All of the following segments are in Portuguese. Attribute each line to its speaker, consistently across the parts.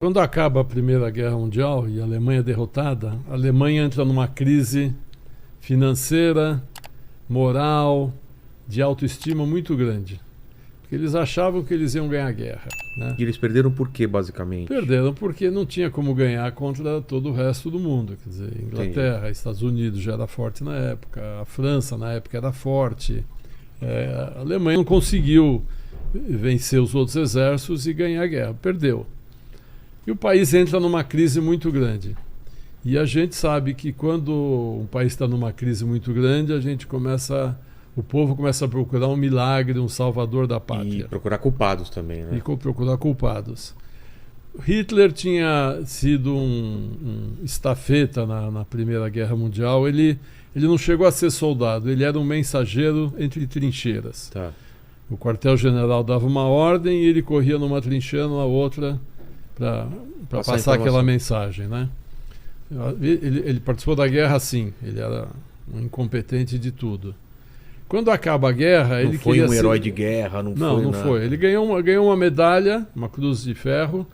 Speaker 1: Quando acaba a Primeira Guerra Mundial e a Alemanha é derrotada, a Alemanha entra numa crise financeira, moral, de autoestima muito grande. Porque eles achavam que eles iam ganhar a guerra, né?
Speaker 2: E eles perderam por quê, basicamente?
Speaker 1: Perderam porque não tinha como ganhar contra todo o resto do mundo. Quer dizer, Inglaterra,
Speaker 2: Entendi.
Speaker 1: Estados Unidos já era forte na época, a França na época era forte. A Alemanha não conseguiu vencer os outros exércitos e ganhar a guerra, perdeu. E o país entra numa crise muito grande. E a gente sabe que quando um país está numa crise muito grande, o povo começa a procurar um milagre, um salvador da pátria.
Speaker 2: E procurar culpados também, né?
Speaker 1: E procurar culpados. Hitler tinha sido um estafeta na Primeira Guerra Mundial. Ele não chegou a ser soldado, ele era um mensageiro entre trincheiras.
Speaker 2: Tá.
Speaker 1: O quartel-general dava uma ordem e ele corria numa trincheira, numa outra, para passar aquela mensagem, né? Ele participou da guerra assim, ele era um incompetente de tudo. Quando acaba a guerra, ele
Speaker 2: foi
Speaker 1: queria
Speaker 2: um herói
Speaker 1: ser...
Speaker 2: de guerra, não
Speaker 1: Não
Speaker 2: foi.
Speaker 1: foi. Ele ganhou uma medalha, uma cruz de ferro,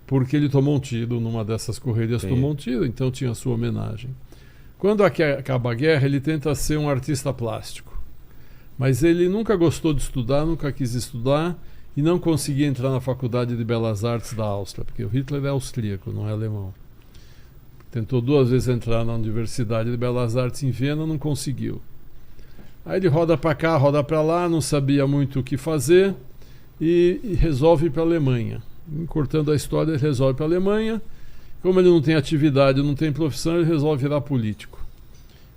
Speaker 1: porque ele tomou um tiro numa dessas correrias,
Speaker 2: Sim.
Speaker 1: tomou um tiro, então tinha a sua homenagem. Quando acaba a guerra, ele tenta ser um artista plástico. Mas ele nunca gostou de estudar, nunca quis estudar e não conseguia entrar na Faculdade de Belas Artes da Áustria, porque o Hitler é austríaco, não é alemão. Tentou 2 vezes entrar na Universidade de Belas Artes em Viena, não conseguiu. Aí ele roda para cá, roda para lá, não sabia muito o que fazer e resolve ir para a Alemanha. Encurtando a história, ele resolve para a Alemanha. Como ele não tem atividade, não tem profissão, ele resolve virar político.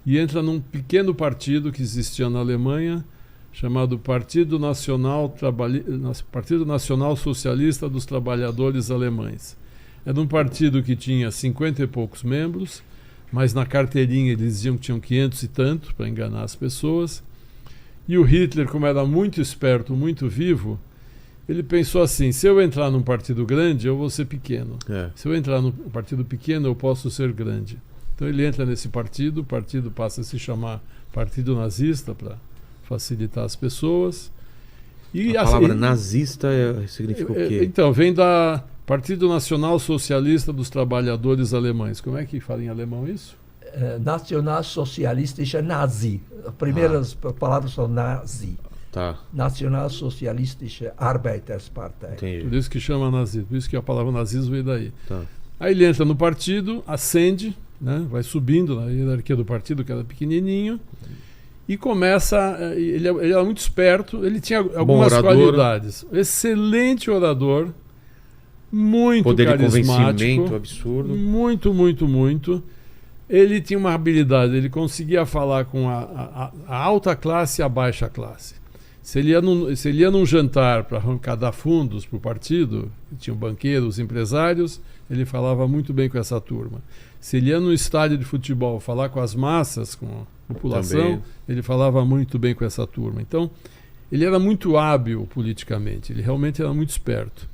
Speaker 1: E entra num pequeno partido que existia na Alemanha, chamado Partido Nacional Socialista dos Trabalhadores Alemães. Era um partido que tinha 50 e poucos membros, mas na carteirinha eles diziam que tinham 500 e tanto, para enganar as pessoas. E o Hitler, como era muito esperto, muito vivo, ele pensou assim: se eu entrar num partido grande, eu vou ser pequeno. Se eu entrar num partido pequeno, eu posso ser grande. Então ele entra nesse partido, o partido passa a se chamar Partido Nazista, para facilitar as pessoas. E
Speaker 2: a palavra nazista significa o quê?
Speaker 1: Então, vem da Partido Nacional Socialista dos Trabalhadores Alemães. Como é que fala em alemão isso?
Speaker 3: Nacionalsozialistische Nazi. As primeiras palavras são Nazi.
Speaker 2: Tá.
Speaker 3: Nacionalsozialistische Arbeiterspartei.
Speaker 2: Entendi.
Speaker 1: Por isso que chama nazismo, por isso que a palavra nazismo veio daí.
Speaker 2: Tá.
Speaker 1: Aí ele entra no partido, ascende, né, vai subindo na hierarquia do partido, que era pequenininho, e começa... Ele era muito esperto, ele tinha algumas qualidades. Excelente orador, muito
Speaker 2: poder
Speaker 1: carismático.
Speaker 2: Poder de convencimento absurdo.
Speaker 1: Muito, muito, muito. Ele tinha uma habilidade, ele conseguia falar com a alta classe e a baixa classe. Se ele ia num jantar para arrecadar fundos para o partido, tinham banqueiros, empresários, ele falava muito bem com essa turma. Se ele ia num estádio de futebol falar com as massas, com a população, também, ele falava muito bem com essa turma. Então, ele era muito hábil politicamente, ele realmente era muito esperto.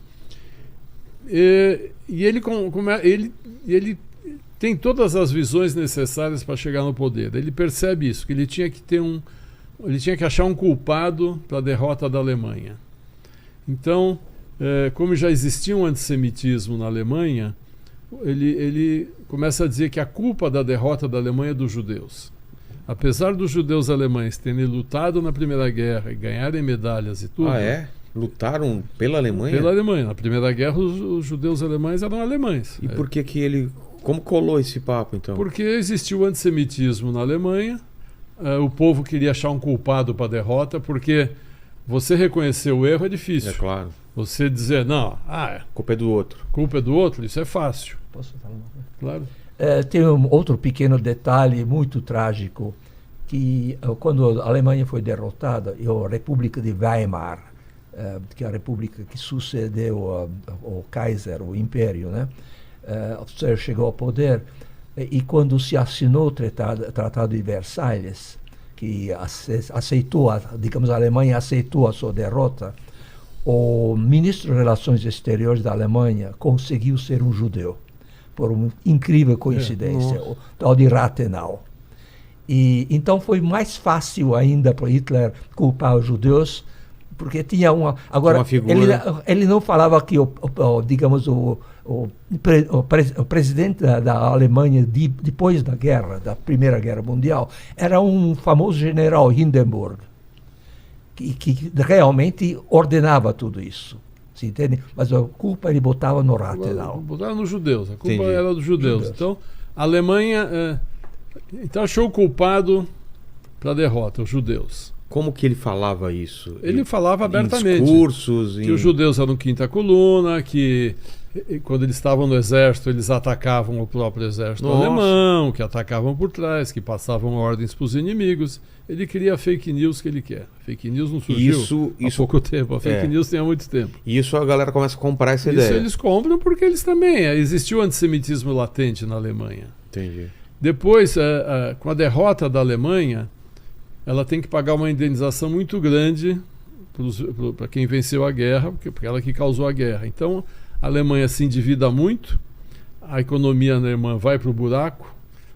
Speaker 1: E ele tem todas as visões necessárias para chegar no poder. Ele percebe isso, que ele tinha que achar um culpado para a derrota da Alemanha. Então, como já existia um antissemitismo na Alemanha, ele começa a dizer que a culpa da derrota da Alemanha é dos judeus. Apesar dos judeus alemães terem lutado na Primeira Guerra e ganharem medalhas e tudo...
Speaker 2: Ah, é? Lutaram pela Alemanha?
Speaker 1: Pela Alemanha. Na Primeira Guerra, os judeus alemães eram alemães.
Speaker 2: E por que ele... Como colou esse papo, então?
Speaker 1: Porque existiu o antissemitismo na Alemanha. O povo queria achar um culpado para a derrota, porque você reconhecer o erro é difícil.
Speaker 2: É claro.
Speaker 1: Você dizer, não,
Speaker 2: culpa é do outro.
Speaker 1: Culpa é do outro, isso é fácil.
Speaker 3: Posso falar uma coisa?
Speaker 1: Claro.
Speaker 3: Tem um outro pequeno detalhe muito trágico, que quando a Alemanha foi derrotada, a República de Weimar, que é a república que sucedeu ao Kaiser, o Império, né? Chegou ao poder, e quando se assinou o Tratado de Versalhes, que aceitou, digamos, a Alemanha aceitou a sua derrota, o ministro de Relações Exteriores da Alemanha conseguiu ser um judeu, por uma incrível coincidência, o tal de Rathenau. E então foi mais fácil ainda para Hitler culpar os judeus, porque tinha uma... Agora,
Speaker 2: uma figura.
Speaker 3: ele não falava que, digamos, o presidente da Alemanha, depois da guerra, da Primeira Guerra Mundial, era um famoso general Hindenburg, que realmente ordenava tudo isso. Se entende? Mas a culpa ele botava no Rathenau.
Speaker 1: Botava nos judeus. A culpa
Speaker 2: Entendi.
Speaker 1: era dos judeus. Então, a Alemanha então achou o culpado para a derrota, os judeus.
Speaker 2: Como que ele falava isso?
Speaker 1: Ele falava abertamente.
Speaker 2: Em discursos,
Speaker 1: que os judeus eram quinta coluna, que quando eles estavam no exército, eles atacavam o próprio exército alemão, que atacavam por trás, que passavam ordens para os inimigos. Ele cria a fake news que ele quer. Fake news não surgiu há pouco tempo. A fake news tem há muito tempo.
Speaker 2: E isso a galera começa a comprar essa
Speaker 1: Isso
Speaker 2: ideia.
Speaker 1: eles compram porque eles também... existiu antissemitismo latente na Alemanha.
Speaker 2: Entendi.
Speaker 1: Depois, com a derrota da Alemanha, ela tem que pagar uma indenização muito grande para quem venceu a guerra, porque ela que causou a guerra. Então, a Alemanha se endivida muito, a economia alemã vai para o buraco,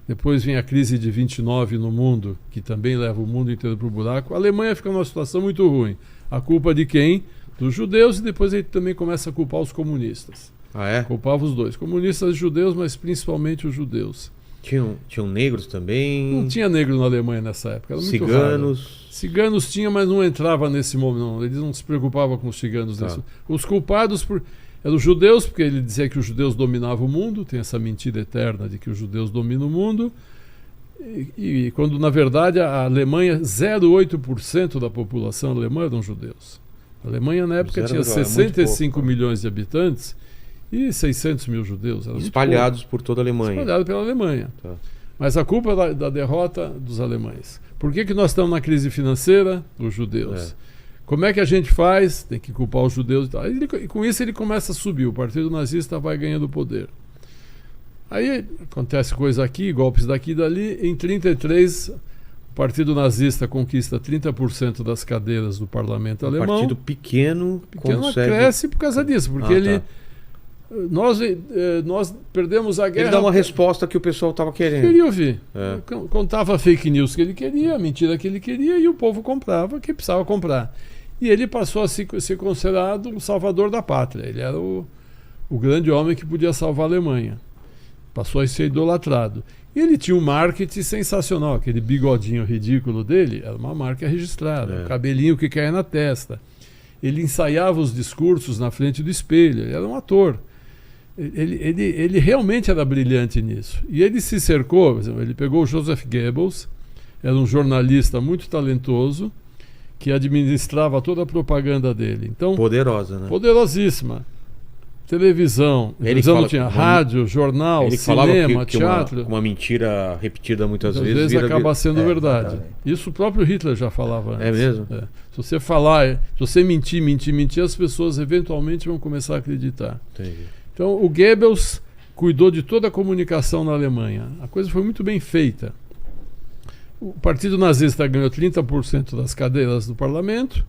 Speaker 1: depois vem a crise de 29 no mundo, que também leva o mundo inteiro para o buraco. A Alemanha fica numa situação muito ruim. A culpa de quem? Dos judeus, e depois ele também começa a culpar os comunistas.
Speaker 2: Ah, é?
Speaker 1: Culpava os dois, comunistas e judeus, mas principalmente os judeus.
Speaker 2: Tinham negros também?
Speaker 1: Não tinha negro na Alemanha nessa época, era muito
Speaker 2: ciganos?
Speaker 1: raro. Ciganos tinha, mas não entrava nesse momento, não. Eles não se preocupavam com os ciganos.
Speaker 2: Tá.
Speaker 1: Os culpados eram os judeus, porque ele dizia que os judeus dominavam o mundo, tem essa mentira eterna de que os judeus dominam o mundo, e quando na verdade a Alemanha, 0,8% da população alemã eram judeus. A Alemanha na época tinha 65 milhões de habitantes e 600 mil judeus.
Speaker 2: Espalhados por toda a Alemanha.
Speaker 1: Espalhados pela Alemanha.
Speaker 2: Tá.
Speaker 1: Mas a culpa é da derrota dos alemães. Por que nós estamos na crise financeira? Os judeus. Como é que a gente faz? Tem que culpar os judeus e tal. E com isso ele começa a subir. O Partido Nazista vai ganhando poder. Aí acontece coisa aqui, golpes daqui e dali. Em 1933, o Partido Nazista conquista 30% das cadeiras do parlamento alemão.
Speaker 2: Um partido pequeno consegue...
Speaker 1: cresce por causa disso, porque ele...
Speaker 2: Tá.
Speaker 1: Nós perdemos a guerra.
Speaker 2: Ele dá uma resposta que o pessoal estava querendo.
Speaker 1: Queria ouvir. Contava fake news que ele queria, a mentira que ele queria, e o povo comprava que precisava comprar. E ele passou a ser considerado o salvador da pátria. Ele era o grande homem que podia salvar a Alemanha. Passou a ser idolatrado. E ele tinha um marketing sensacional. Aquele bigodinho ridículo dele era uma marca registrada. O cabelinho que caía na testa. Ele ensaiava os discursos na frente do espelho. Ele era um ator. Ele realmente era brilhante nisso. E ele se cercou, por exemplo, ele pegou o Joseph Goebbels, era um jornalista muito talentoso, que administrava toda a propaganda dele. Então,
Speaker 2: poderosa, né?
Speaker 1: Poderosíssima. Televisão. Televisão não tinha rádio, jornal, cinema, teatro.
Speaker 2: Uma mentira repetida muitas
Speaker 1: vezes acaba sendo verdade. Isso o próprio Hitler já falava antes.
Speaker 2: É mesmo?
Speaker 1: Se você falar, se você mentir, as pessoas eventualmente vão começar a acreditar.
Speaker 2: Entendi.
Speaker 1: Então, o Goebbels cuidou de toda a comunicação na Alemanha. A coisa foi muito bem feita. O Partido Nazista ganhou 30% das cadeiras do parlamento,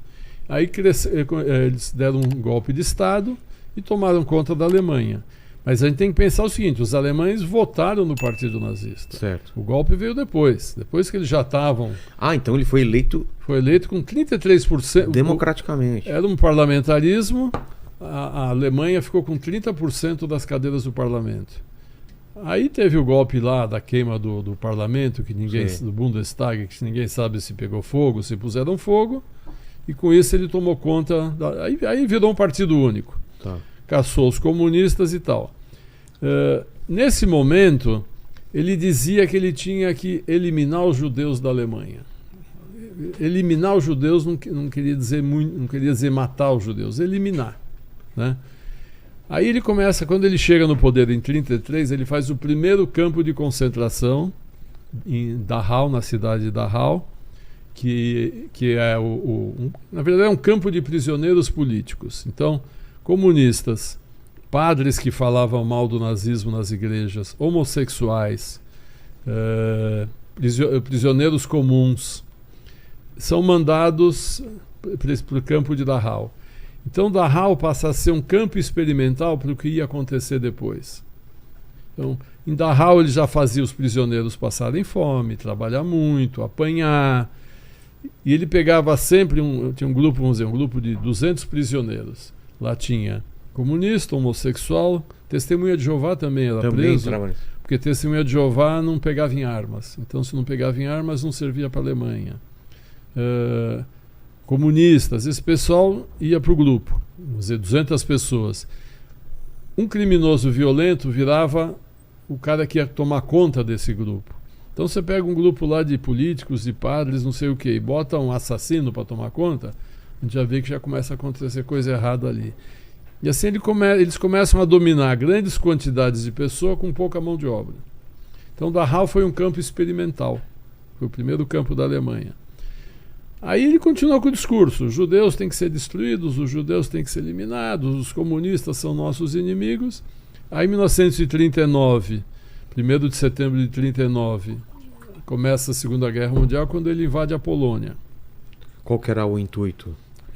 Speaker 1: aí eles deram um golpe de Estado e tomaram conta da Alemanha. Mas a gente tem que pensar o seguinte, os alemães votaram no Partido Nazista.
Speaker 2: Certo.
Speaker 1: O golpe veio depois que eles já estavam...
Speaker 2: então ele foi eleito...
Speaker 1: Foi eleito com 33%...
Speaker 2: Democraticamente.
Speaker 1: Era um parlamentarismo... A Alemanha ficou com 30% das cadeiras do parlamento. Aí teve o golpe lá da queima do parlamento, do Bundestag, que ninguém sabe se pegou fogo, se puseram fogo, e com isso ele tomou conta. Aí virou um partido único.
Speaker 2: Tá.
Speaker 1: Caçou os comunistas e tal. Nesse momento, ele dizia que ele tinha que eliminar os judeus da Alemanha. Eliminar os judeus não queria dizer matar os judeus, eliminar. Né? Aí ele começa, quando ele chega no poder em 1933, ele faz o primeiro campo de concentração em Dachau, na cidade de Dachau, que é na verdade é um campo de prisioneiros políticos. Então, comunistas, padres que falavam mal do nazismo nas igrejas, homossexuais, prisioneiros comuns, são mandados para o campo de Dachau. Então, Dachau passa a ser um campo experimental para o que ia acontecer depois. Então, em Dachau ele já fazia os prisioneiros passarem fome, trabalhar muito, apanhar. E ele pegava sempre, tinha um grupo, vamos dizer, um grupo de 200 prisioneiros. Lá tinha comunista, homossexual, testemunha de Jeová também era preso. Porque testemunha de Jeová não pegava em armas. Então, se não pegava em armas, não servia para a Alemanha. Comunistas, esse pessoal ia para o grupo, vamos dizer, 200 pessoas. Um criminoso violento virava o cara que ia tomar conta desse grupo. Então você pega um grupo lá de políticos, de padres, não sei o quê, e bota um assassino para tomar conta, a gente já vê que já começa a acontecer coisa errada ali. E assim eles começam a dominar grandes quantidades de pessoas com pouca mão de obra. Então Dachau foi um campo experimental, foi o primeiro campo da Alemanha. Aí ele continuou com o discurso: os judeus têm que ser destruídos, os judeus têm que ser eliminados, os comunistas são nossos inimigos. Aí em 1939, 1º de setembro de 1939, começa a Segunda Guerra Mundial, quando ele invade a Polônia.
Speaker 2: Qual que era o intuito?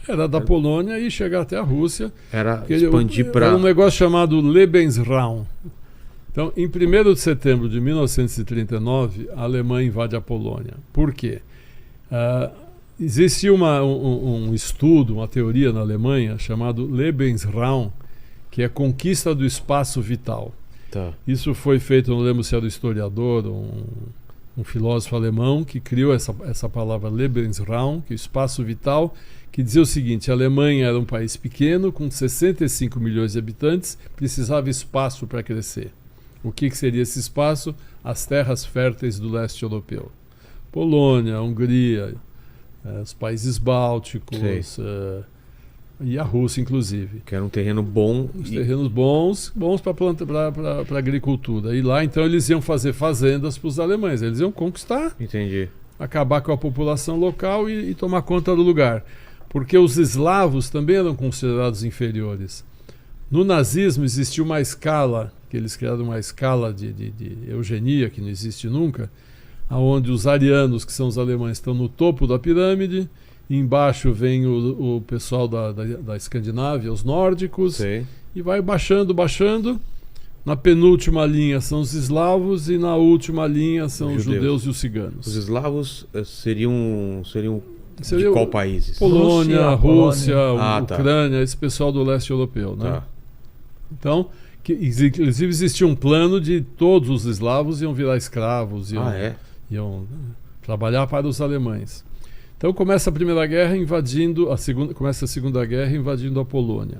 Speaker 1: Era da Polônia e chegar até a Rússia.
Speaker 2: Era expandir para...
Speaker 1: Era um negócio chamado Lebensraum. Então, em 1º de setembro de 1939, a Alemanha invade a Polônia. Por quê? Existia um estudo, uma teoria na Alemanha chamado Lebensraum, que é conquista do espaço vital.
Speaker 2: Tá.
Speaker 1: Isso foi feito, não lembro se era o historiador, um filósofo alemão que criou essa palavra Lebensraum, que é o espaço vital, que dizia o seguinte: a Alemanha era um país pequeno, com 65 milhões de habitantes, precisava espaço para crescer. O que seria esse espaço? As terras férteis do leste europeu. Polônia, Hungria, os países bálticos, e a Rússia, inclusive.
Speaker 2: Que era um terreno bom.
Speaker 1: Os terrenos bons para agricultura. E lá, então, eles iam fazer fazendas para os alemães. Eles iam conquistar,
Speaker 2: entendi,
Speaker 1: acabar com a população local e tomar conta do lugar. Porque os eslavos também eram considerados inferiores. No nazismo existia uma escala, que eles criaram uma escala de eugenia, que não existe nunca, onde os arianos, que são os alemães, estão no topo da pirâmide. Embaixo vem o pessoal da Escandinávia, os nórdicos,
Speaker 2: Sei.
Speaker 1: E vai baixando. Na penúltima linha são os eslavos e na última linha são os judeus e os ciganos.
Speaker 2: Os eslavos seriam de qual países?
Speaker 1: Polônia, Rússia,
Speaker 2: tá.
Speaker 1: Ucrânia, esse pessoal do leste europeu, né?
Speaker 2: Tá.
Speaker 1: Então, inclusive existia um plano de todos os eslavos iam virar escravos, iam trabalhar para os alemães. Então começa a Primeira Guerra começa a Segunda Guerra invadindo a Polônia.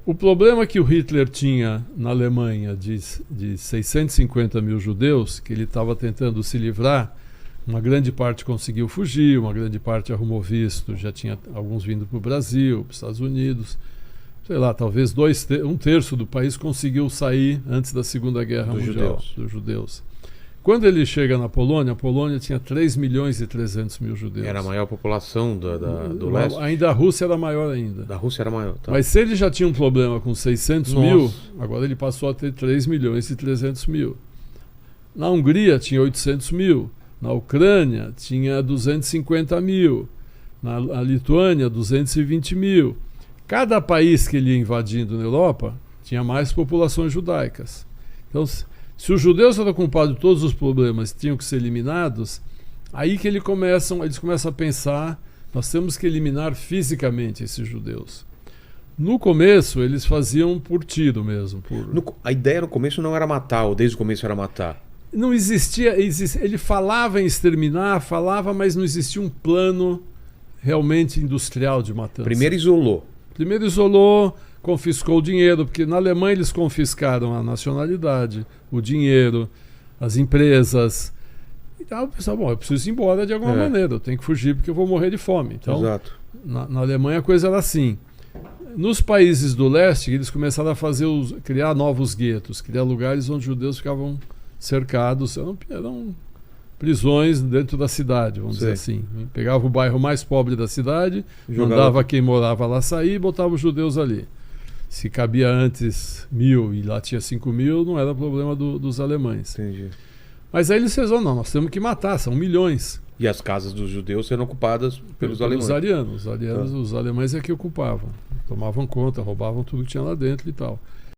Speaker 1: O problema que o Hitler tinha na Alemanha de 650 mil judeus, que ele estava tentando se livrar, uma grande parte conseguiu fugir, uma grande parte arrumou visto, já tinha alguns vindo para o Brasil, para os Estados Unidos, sei lá, talvez um terço do país conseguiu sair antes da Segunda Guerra Mundial, dos judeus. Quando ele chega na Polônia, a Polônia tinha 3 milhões e 300 mil judeus.
Speaker 2: Era a maior população do leste?
Speaker 1: Ainda a Rússia era maior ainda.
Speaker 2: Da Rússia era maior, tá.
Speaker 1: Mas se ele já tinha um problema com 600 mil, agora ele passou a ter 3 milhões e 300 mil. Na Hungria tinha 800 mil. Na Ucrânia tinha 250 mil. Na Lituânia, 220 mil. Cada país que ele ia invadindo na Europa tinha mais populações judaicas. Então, se os judeus eram culpados de todos os problemas, tinham que ser eliminados, aí que eles começam a pensar: nós temos que eliminar fisicamente esses judeus. No começo, eles faziam por tiro mesmo.
Speaker 2: A ideia no começo não era matar, ou desde o começo era matar?
Speaker 1: Não existia. Ele falava em exterminar, mas não existia um plano realmente industrial de matança.
Speaker 2: Primeiro isolou, confiscou o dinheiro, porque na Alemanha eles confiscaram a nacionalidade, o dinheiro, as empresas. Então o pessoal, eu preciso ir embora de alguma maneira, eu tenho que fugir porque eu vou morrer de fome. Então, exato.
Speaker 1: Na Alemanha a coisa era assim. Nos países do leste, eles começaram a criar novos guetos, criar lugares onde os judeus ficavam cercados, eram prisões dentro da cidade, vamos dizer assim. Pegava o bairro mais pobre da cidade, mandava quem morava lá sair e botava os judeus ali. Se cabia antes 1.000 e lá tinha 5.000, não era problema dos alemães.
Speaker 2: Entendi.
Speaker 1: Mas aí eles fizeram: não, nós temos que matar, são milhões.
Speaker 2: E as casas dos judeus sendo ocupadas pelos alemães.
Speaker 1: Os arianos, os alemães é que ocupavam. Tomavam conta, roubavam tudo que tinha lá dentro e tal.